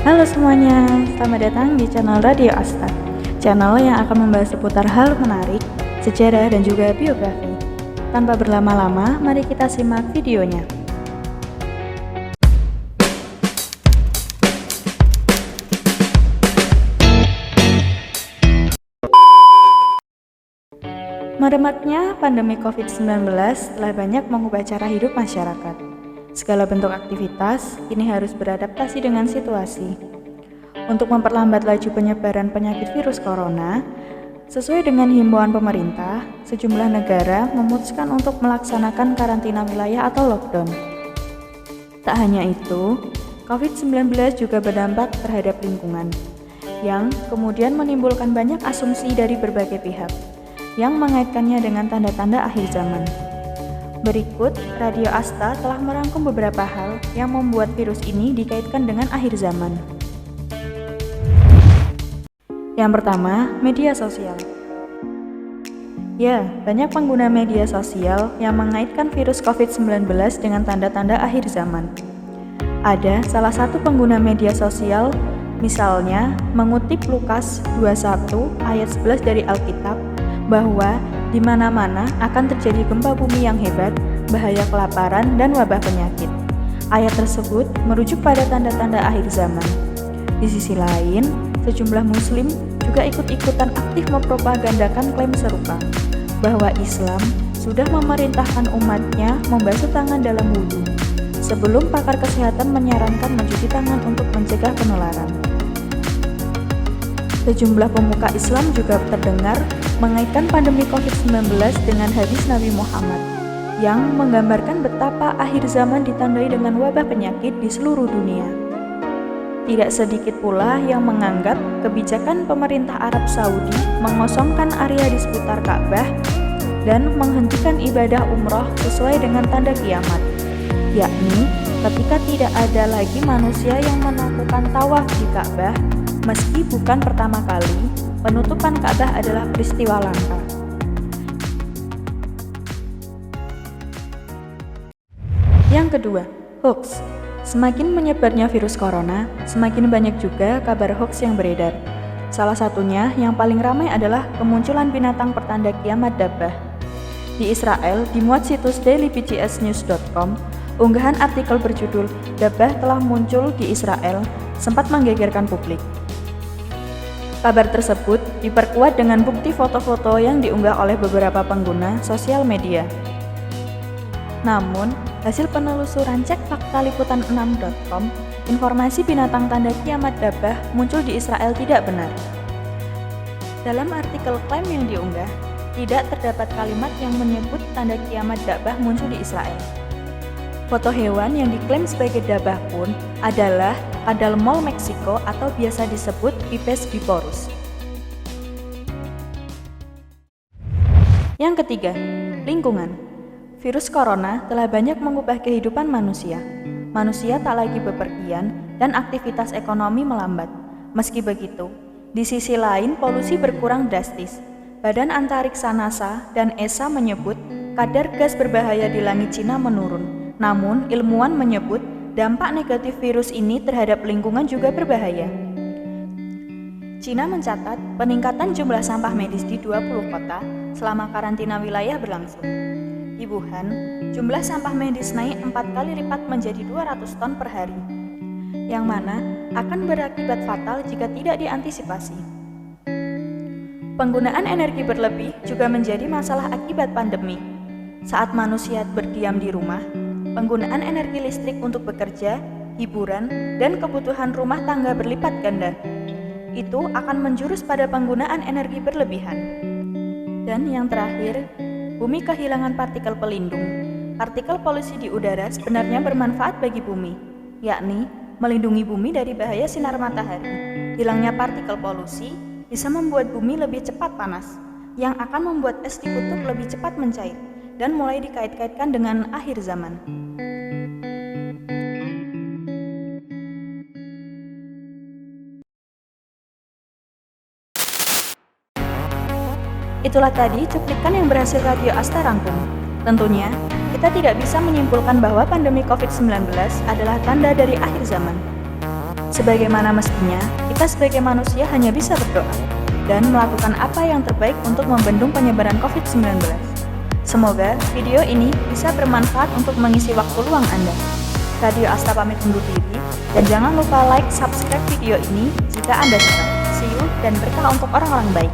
Halo semuanya, selamat datang di channel Radio Asta, channel yang akan membahas seputar hal menarik, sejarah dan juga biografi. Tanpa berlama-lama, mari kita simak videonya. Merematnya pandemi COVID-19 telah banyak mengubah cara hidup masyarakat. Segala bentuk aktivitas kini harus beradaptasi dengan situasi. Untuk memperlambat laju penyebaran penyakit virus corona, sesuai dengan himbauan pemerintah, sejumlah negara memutuskan untuk melaksanakan karantina wilayah atau lockdown. Tak hanya itu, COVID-19 juga berdampak terhadap lingkungan, yang kemudian menimbulkan banyak asumsi dari berbagai pihak, yang mengaitkannya dengan tanda-tanda akhir zaman. Berikut, Radio Asta telah merangkum beberapa hal yang membuat virus ini dikaitkan dengan akhir zaman. Yang pertama, media sosial. Ya, banyak pengguna media sosial yang mengaitkan virus COVID-19 dengan tanda-tanda akhir zaman. Ada salah satu pengguna media sosial, misalnya mengutip Lukas 21 ayat 11 dari Alkitab, bahwa di mana-mana akan terjadi gempa bumi yang hebat, bahaya kelaparan, dan wabah penyakit. Ayat tersebut merujuk pada tanda-tanda akhir zaman. Di sisi lain, sejumlah muslim juga ikut-ikutan aktif mempropagandakan klaim serupa, bahwa Islam sudah memerintahkan umatnya membasuh tangan dalam wudhu, sebelum pakar kesehatan menyarankan mencuci tangan untuk mencegah penularan. Sejumlah pemuka Islam juga terdengar mengaitkan pandemi COVID-19 dengan hadis Nabi Muhammad yang menggambarkan betapa akhir zaman ditandai dengan wabah penyakit di seluruh dunia. Tidak sedikit pula yang menganggap kebijakan pemerintah Arab Saudi mengosongkan area di sekitar Ka'bah dan menghentikan ibadah umroh sesuai dengan tanda kiamat, yakni ketika tidak ada lagi manusia yang melakukan tawaf di Ka'bah. Meski bukan pertama kali, penutupan Ka'bah adalah peristiwa langka. Yang kedua, hoax. Semakin menyebarnya virus corona, semakin banyak juga kabar hoax yang beredar. Salah satunya yang paling ramai adalah kemunculan binatang pertanda kiamat Dabbah. Di Israel, dimuat situs dailybgsnews.com, unggahan artikel berjudul "Dabbah telah muncul di Israel" sempat menggegerkan publik. Kabar tersebut diperkuat dengan bukti foto-foto yang diunggah oleh beberapa pengguna sosial media. Namun, hasil penelusuran cek fakta liputan6.com, informasi binatang tanda kiamat Dabbah muncul di Israel tidak benar. Dalam artikel klaim yang diunggah, tidak terdapat kalimat yang menyebut tanda kiamat Dabbah muncul di Israel. Foto hewan yang diklaim sebagai Dabbah pun adalah kadal mall Meksiko atau biasa disebut Pipes biporus. Yang ketiga, lingkungan. Virus corona telah banyak mengubah kehidupan manusia. Manusia tak lagi bepergian dan aktivitas ekonomi melambat. Meski begitu, di sisi lain polusi berkurang drastis. Badan Antariksa NASA dan ESA menyebut kadar gas berbahaya di langit Cina menurun. Namun, ilmuwan menyebut dampak negatif virus ini terhadap lingkungan juga berbahaya. Cina mencatat peningkatan jumlah sampah medis di 20 kota selama karantina wilayah berlangsung. Di Wuhan, jumlah sampah medis naik 4 kali lipat menjadi 200 ton per hari, yang mana akan berakibat fatal jika tidak diantisipasi. Penggunaan energi berlebih juga menjadi masalah akibat pandemi. Saat manusia berdiam di rumah, penggunaan energi listrik untuk bekerja, hiburan, dan kebutuhan rumah tangga berlipat ganda. Itu akan menjurus pada penggunaan energi berlebihan. Dan yang terakhir, bumi kehilangan partikel pelindung. Partikel polusi di udara sebenarnya bermanfaat bagi bumi, yakni melindungi bumi dari bahaya sinar matahari. Hilangnya partikel polusi bisa membuat bumi lebih cepat panas, yang akan membuat es di kutub lebih cepat mencair, dan mulai dikait-kaitkan dengan akhir zaman. Itulah tadi cuplikan yang berhasil Radio Asta rangkum. Tentunya, kita tidak bisa menyimpulkan bahwa pandemi COVID-19 adalah tanda dari akhir zaman. Sebagaimana mestinya, kita sebagai manusia hanya bisa berdoa dan melakukan apa yang terbaik untuk membendung penyebaran COVID-19. Semoga video ini bisa bermanfaat untuk mengisi waktu luang Anda. Radio Asta pamit undur diri, dan jangan lupa like, subscribe video ini jika Anda suka. See you dan berkah untuk orang-orang baik.